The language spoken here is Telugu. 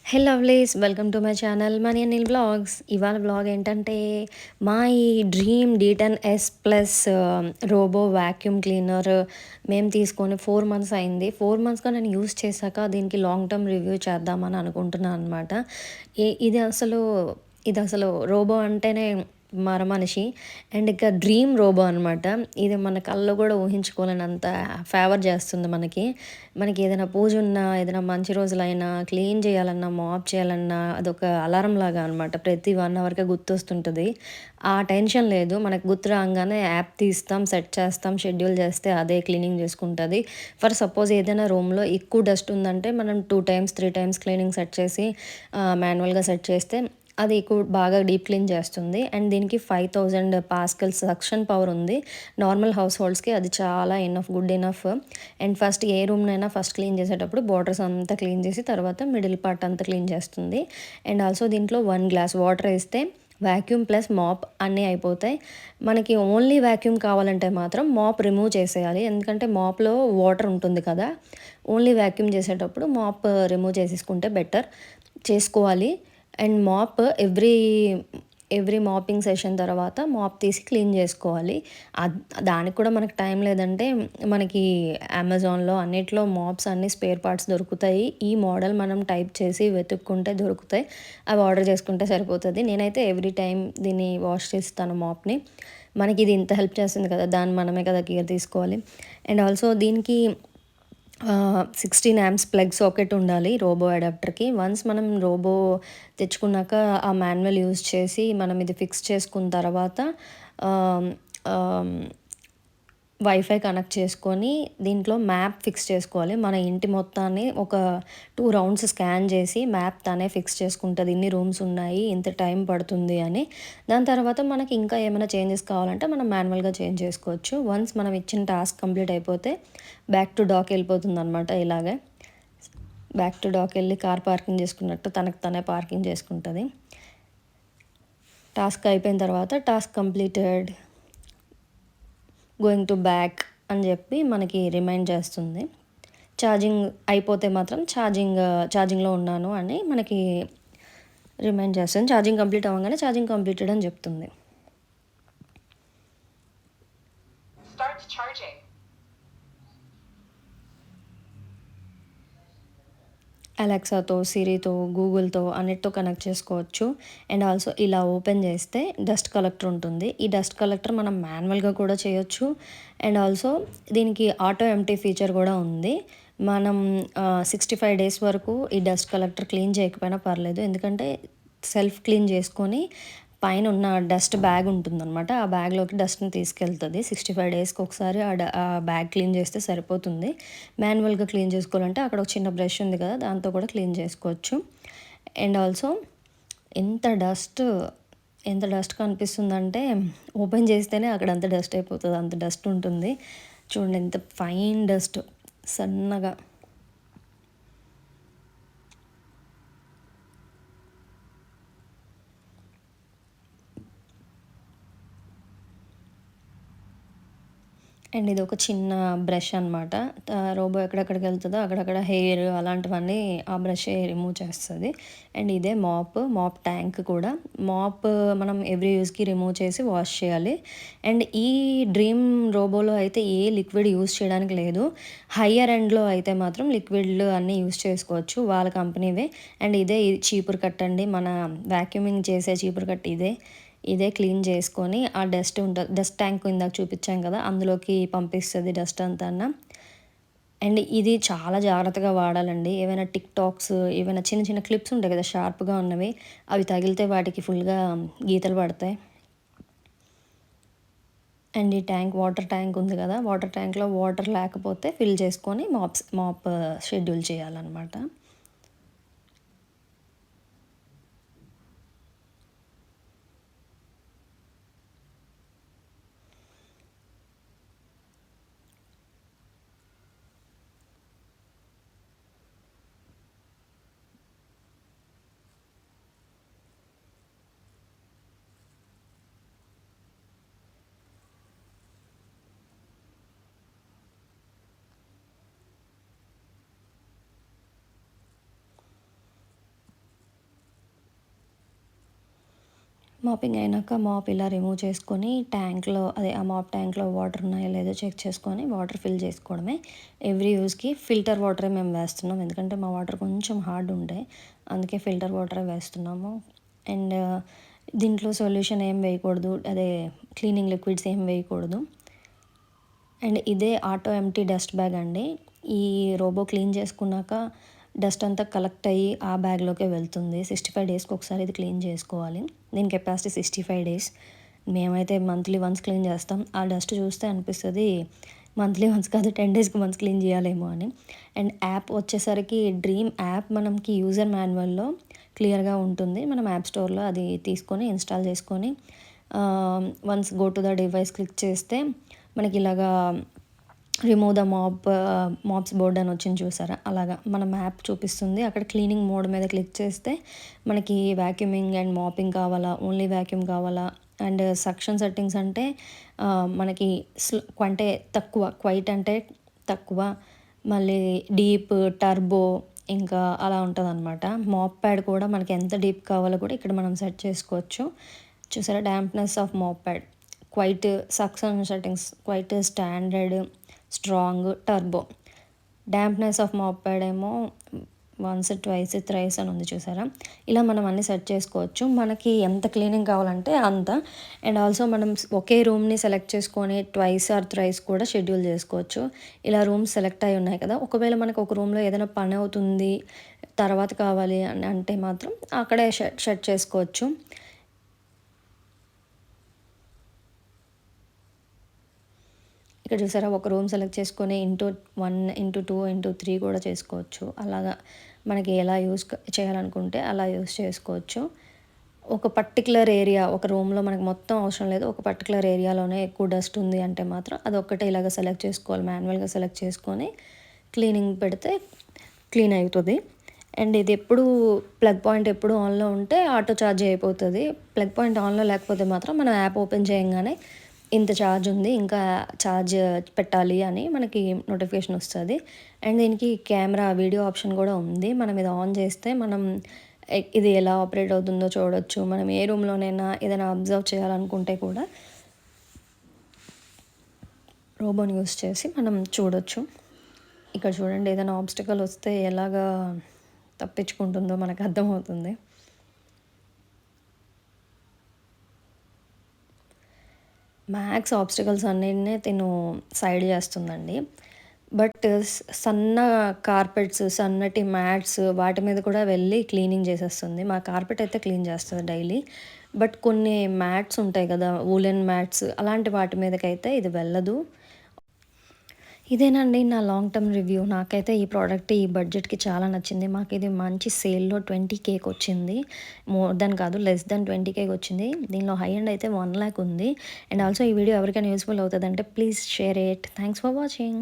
Hey lovelies welcome to my channel Mani Anil vlogs. ఇవాళ వ్లాగ్ ఏంటంటే మా ఈ dream D10S plus robo vacuum cleaner మేము తీసుకొని 4 మంత్స్ అయింది. 4 మంత్స్గా నేను యూస్ చేశాక దీనికి లాంగ్ టర్మ్ రివ్యూ చేద్దామని అనుకుంటున్నాను అనమాట. ఇది అసలు రోబో అంటేనే మరమనిషి. అండ్ ఇక డ్రీమ్ రోబో అనమాట. ఇది మన కల్లో కూడా ఊహించుకోలేనంత ఫేవర్ చేస్తుంది మనకి. మనకి ఏదైనా పూజ ఉన్నా, ఏదైనా మంచి రోజులైనా, క్లీన్ చేయాలన్నా, మాప్ చేయాలన్నా అదొక అలారం లాగా అనమాట. ప్రతి 1 అవర్‌కే గుర్తొస్తుంటది. ఆ టెన్షన్ లేదు. మనకు గుర్తు రాంగానే యాప్ తీస్తాం, సెట్ చేస్తాం, షెడ్యూల్ చేస్తే అదే క్లీనింగ్ చేసుకుంటది. ఫర్ సపోజ్ ఏదైనా రూమ్‌లో ఎక్కువ డస్ట్ ఉందంటే మనం 2 టైమ్స్, 3 టైమ్స్ క్లీనింగ్ సెట్ చేసి మాన్యువల్‌గా సెట్ చేస్తే అది ఎక్కువ బాగా డీప్ క్లీన్ చేస్తుంది. అండ్ దీనికి 5000 పాస్కల్స్ సక్షన్ పవర్ ఉంది. నార్మల్ హౌస్ హోల్డ్స్‌కి అది చాలా గుడ్ ఎనఫ్. అండ్ ఫస్ట్ ఏ రూమ్‌నైనా ఫస్ట్ క్లీన్ చేసేటప్పుడు బోర్డర్స్ అంతా క్లీన్ చేసి తర్వాత మిడిల్ పార్ట్ అంతా క్లీన్ చేస్తుంది. అండ్ ఆల్సో దీంట్లో 1 గ్లాస్ వాటర్ ఏస్తే వాక్యూమ్ ప్లస్ మాప్ అన్నీ అయిపోతాయి. మనకి ఓన్లీ వాక్యూమ్ కావాలంటే మాత్రం మాప్ రిమూవ్ చేసేయాలి. ఎందుకంటే మాప్‌లో వాటర్ ఉంటుంది కదా! ఓన్లీ వాక్యూమ్ చేసేటప్పుడు మాప్ రిమూవ్ చేసేసుకుంటే బెటర్. చేసుకోవాలి. And mop every mopping session తర్వాత మాప్ తీసి క్లీన్ చేసుకోవాలి. దానికి కూడా మనకు టైం లేదంటే మనకి అమెజాన్‌లో అన్నిట్లో మాప్స్ అన్నీ స్పేర్ పార్ట్స్ దొరుకుతాయి. ఈ మోడల్ మనం టైప్ చేసి వెతుక్కుంటే దొరుకుతాయి. అవి ఆర్డర్ చేసుకుంటే సరిపోతది. నేనైతే ఎవ్రీ టైమ్ దీన్ని వాష్ చేస్తాను మాప్‌ని. మనకి ఇది ఇంత హెల్ప్ చేస్తుంది కదా! దాన్ని మనమే కదా కేర్ తీసుకోవాలి. అండ్ ఆల్సో దీనికి 16 యామ్స్ ప్లగ్ సాకెట్ ఉండాలి రోబో అడాప్టర్‌కి. వన్స్ మనం రోబో తెచ్చుకున్నాక ఆ మాన్యువల్ యూజ్ చేసి మనం ఇది ఫిక్స్ చేసుకున్న తర్వాత ఆహ్, ఆహ్, వైఫై కనెక్ట్ చేసుకొని దీంట్లో మ్యాప్ ఫిక్స్ చేసుకోవాలి. మన ఇంటి మొత్తాన్ని ఒక 2 రౌండ్స్ స్కాన్ చేసి మ్యాప్ తనే ఫిక్స్ చేసుకుంటది. ఇన్ని రూమ్స్ ఉన్నాయి, ఇంత టైం పడుతుంది అని. దాని తర్వాత మనకి ఇంకా ఏమైనా చేంజెస్ కావాలంటే మనం మాన్యువల్‌గా చేంజ్ చేసుకోవచ్చు. వన్స్ మనం ఇచ్చిన టాస్క్ కంప్లీట్ అయిపోతే బ్యాక్ టు డాక్ వెళ్ళిపోతుందనమాట ఇలాగే. బ్యాక్ టు డాక్ వెళ్ళి కార్ పార్కింగ్ చేసుకున్నట్టు తనకు తనే పార్కింగ్ చేసుకుంటది. టాస్క్ అయిపోయిన తర్వాత task completed, going to back అని చెప్పి మనకి రిమైండ్ చేస్తుంది. ఛార్జింగ్ అయిపోతే మాత్రం ఛార్జింగ్‌లో ఉన్నాను అని మనకి రిమైండ్ చేస్తుంది. ఛార్జింగ్ కంప్లీట్ అవ్వగానే ఛార్జింగ్ కంప్లీటెడ్ అని చెప్తుంది. Start charging. అలెక్సాతో, సిరితో, గూగుల్‌తో అన్నిటితో కనెక్ట్ చేసుకోవచ్చు. అండ్ ఆల్సో ఇలా ఓపెన్ చేస్తే డస్ట్ కలెక్టర్ ఉంటుంది. ఈ డస్ట్ కలెక్టర్ మనం మాన్యువల్‌గా కూడా చేయొచ్చు. అండ్ ఆల్సో దీనికి ఆటో ఎంప్టీ ఫీచర్ కూడా ఉంది. మనం 65 డేస్ వరకు ఈ డస్ట్ కలెక్టర్ క్లీన్ చేయకపోయినా పర్లేదు. ఎందుకంటే సెల్ఫ్ క్లీన్ చేసుకొని పైన ఉన్న డస్ట్ బ్యాగ్ ఉంటుందనమాట. ఆ బ్యాగ్‌లోకి డస్ట్‌ని తీసుకెళ్తది. 65 డేస్‌కి ఒకసారి ఆ బ్యాగ్ క్లీన్ చేస్తే సరిపోతుంది. మాన్యువల్‌గా క్లీన్ చేసుకోవాలంటే అక్కడ ఒక చిన్న బ్రష్ ఉంది కదా! దాంతో కూడా క్లీన్ చేసుకోవచ్చు. అండ్ ఆల్సో ఎంత డస్ట్ ఎంత డస్ట్ కనిపిస్తుందంటే ఓపెన్ చేస్తేనే అక్కడ అంత డస్ట్ అయిపోతది. అంత డస్ట్ ఉంటుంది. చూడండి ఎంత ఫైన్ డస్ట్ సన్నగా. అండ్ ఇది ఒక చిన్న బ్రష్ అనమాట. రోబో ఎక్కడెక్కడికి వెళ్తదో అక్కడక్కడ హెయిర్ అలాంటివన్నీ ఆ బ్రషే రిమూవ్ చేస్తది. అండ్ ఇదే మాప్ ట్యాంక్ కూడా. మాప్ మనం ఎవ్రీ యూజ్‌కి రిమూవ్ చేసి వాష్ చేయాలి. అండ్ ఈ డ్రీమ్ రోబోలో అయితే ఏ లిక్విడ్ యూజ్ చేయడానికి లేదు. హయ్యర్ ఎండ్‌లో అయితే మాత్రం లిక్విడ్లు అన్నీ యూజ్ చేసుకోవచ్చు. వాళ్ళ కంపెనీవే. అండ్ ఇదే చీపురు కట్ట అండి. మన వాక్యూమింగ్ చేసే చీపురు కట్ట ఇదే. ఇదే క్లీన్ చేసుకొని ఆ డస్ట్ ట్యాంక్ ఇందాక చూపించాం కదా! అందులోకి పంపిస్తది డస్ట్ అంతాన. అండ్ ఇది చాలా జాగ్రత్తగా వాడాలండి. ఏవైనా టిక్‌టాక్స్, ఏవైనా చిన్న చిన్న క్లిప్స్ ఉంటాయి కదా! షార్ప్‌గా ఉన్నవి. అవి తగిలితే వాటికి ఫుల్‌గా గీతలు పడతాయి. అండ్ ఈ వాటర్ ట్యాంక్ ఉంది కదా! వాటర్ ట్యాంక్‌లో వాటర్ లేకపోతే ఫిల్ చేసుకొని మాప్ షెడ్యూల్ చేయాలనమాట. మాపింగ్ అయినాక మాప్ ఇలా రిమూవ్ చేసుకొని ట్యాంక్లో అదే ఆ మాప్ ట్యాంక్లో వాటర్ ఉన్నాయో లేదో చెక్ చేసుకొని వాటర్ ఫిల్ చేసుకోవడమే. ఎవ్రీ యూస్కి ఫిల్టర్ వాటరే మేము వేస్తున్నాం, ఎందుకంటే మా వాటర్ కొంచెం హార్డ్ ఉంటాయి, అందుకే ఫిల్టర్ వాటరే వేస్తున్నాము. అండ్ దీంట్లో సొల్యూషన్ ఏం వేయకూడదు, అదే క్లీనింగ్ లిక్విడ్స్ ఏం వేయకూడదు. అండ్ ఇదే ఆటో ఎంటీ డస్ట్ బ్యాగ్ అండి. ఈ రోబో క్లీన్ చేసుకున్నాక డస్ట్ అంతా కలెక్ట్ అయ్యి ఆ బ్యాగ్లోకే వెళ్తుంది. 65 డేస్కి ఒకసారి ఇది క్లీన్ చేసుకోవాలి. దీని కెపాసిటీ 65 డేస్. మేమైతే మంత్లీ వన్స్ క్లీన్ చేస్తాం. ఆ డస్ట్ చూస్తే అనిపిస్తుంది మంత్లీ వన్స్ కాదు 10 డేస్కి వన్స్ క్లీన్ చేయాలేమో అని. అండ్ యాప్ వచ్చేసరికి డ్రీమ్ యాప్ మనకి యూజర్ మాన్యువల్లో క్లియర్గా ఉంటుంది. మనం యాప్ స్టోర్లో అది తీసుకొని ఇన్స్టాల్ చేసుకొని once go to the device click చేస్తే మనకి ఇలాగా రిమూవ్ ద మాప్స్ బోర్డ్ అని వచ్చింది చూసారా, అలాగా మన మ్యాప్ చూపిస్తుంది. అక్కడ క్లీనింగ్ మోడ్ మీద క్లిక్ చేస్తే మనకి వ్యాక్యూమింగ్ అండ్ మాపింగ్ కావాలా, ఓన్లీ వ్యాక్యూమ్ కావాలా, అండ్ సక్షన్ సెట్టింగ్స్ అంటే మనకి అంటే తక్కువ, క్వైట్ అంటే తక్కువ, మళ్ళీ డీప్, టర్బో, ఇంకా అలా ఉంటుంది అనమాట. మాప్ ప్యాడ్ కూడా మనకి ఎంత డీప్ కావాలో కూడా ఇక్కడ మనం సెట్ చేసుకోవచ్చు. చూసారా, dampness of mop pad, quiet, suction settings quiet, standard, strong, turbo. Dampness of mop pad ఏమో వన్స్, ట్వైస్, థ్రైస్ అని ఉంది చూసారా. ఇలా మనం అన్ని సెట్ చేసుకోవచ్చు, మనకి ఎంత క్లీనింగ్ కావాలంటే అంత. అండ్ ఆల్సో మనం ఒకే రూమ్ని సెలెక్ట్ చేసుకొని ట్వైస్ ఆర్ థ్రైస్ కూడా షెడ్యూల్ చేసుకోవచ్చు. ఇలా రూమ్స్ సెలెక్ట్ అయి ఉన్నాయి కదా, ఒకవేళ మనకు ఒక రూమ్లో ఏదైనా పని అవుతుంది తర్వాత కావాలి అని అంటే మాత్రం అక్కడే సెట్ చేసుకోవచ్చు. ఇక్కడ చూసారా, ఒక రూమ్ సెలెక్ట్ చేసుకొని *1, *2, *3 కూడా చేసుకోవచ్చు. అలాగా మనకి ఎలా యూస్ చేయాలనుకుంటే అలా యూస్ చేసుకోవచ్చు. ఒక పర్టికులర్ ఏరియా, ఒక రూమ్లో మనకు మొత్తం అవసరం లేదు, ఒక పర్టికులర్ ఏరియాలోనే ఎక్కువ డస్ట్ ఉంది అంటే మాత్రం అదొక్కటే ఇలాగ సెలెక్ట్ చేసుకోవాలి, మాన్యువల్గా సెలెక్ట్ చేసుకొని క్లీనింగ్ పెడితే క్లీన్ అవుతుంది. అండ్ ఇది ఎప్పుడు ప్లగ్ పాయింట్ ఎప్పుడు ఆన్లో ఉంటే ఆటో ఛార్జ్ అయిపోతుంది. ప్లగ్ పాయింట్ ఆన్లో లేకపోతే మాత్రం మనం యాప్ ఓపెన్ చేయగానే ఇంత ఛార్జ్ ఉంది, ఇంకా ఛార్జ్ పెట్టాలి అని మనకి నోటిఫికేషన్ వస్తుంది. అండ్ దీనికి కెమెరా, వీడియో ఆప్షన్ కూడా ఉంది. మనం ఇది ఆన్ చేస్తే మనం ఇది ఎలా ఆపరేట్ అవుతుందో చూడొచ్చు. మనం ఏ రూమ్లోనైనా ఏదైనా అబ్జర్వ్ చేయాలనుకుంటే కూడా రోబోని యూస్ చేసి మనం చూడొచ్చు. ఇక్కడ చూడండి, ఏదైనా ఆబ్స్టికల్ వస్తే ఎలాగా తప్పించుకుంటుందో మనకు అర్థమవుతుంది. మ్యాక్స్ ఆబ్స్టికల్స్ అన్నిటినే తిను సైడ్ చేస్తుందండి. బట్ సన్న కార్పెట్స్, సన్నటి మ్యాట్స్ వాటి మీద కూడా వెళ్ళి క్లీనింగ్ చేసేస్తుంది. మా కార్పెట్ అయితే క్లీన్ చేస్తుంది డైలీ. బట్ కొన్ని మ్యాట్స్ ఉంటాయి కదా, వూలెన్ మ్యాట్స్, అలాంటి వాటి మీదకైతే ఇది వెళ్ళదు. ఇదేనండి నా లాంగ్ టర్మ్ రివ్యూ. నాకైతే ఈ ప్రోడక్ట్ ఈ బడ్జెట్కి చాలా నచ్చింది. మాకు ఇది మంచి సేల్లో 20Kకి వచ్చింది. మోర్ దెన్ కాదు, లెస్ దెన్ 20Kకి వచ్చింది. దీనిలో హై ఎండ్ అయితే 1 lakh ఉంది. అండ్ ఆల్సో ఈ వీడియో ఎవరికైనా యూస్ఫుల్ అవుతుందంటే please share it. Thanks for watching.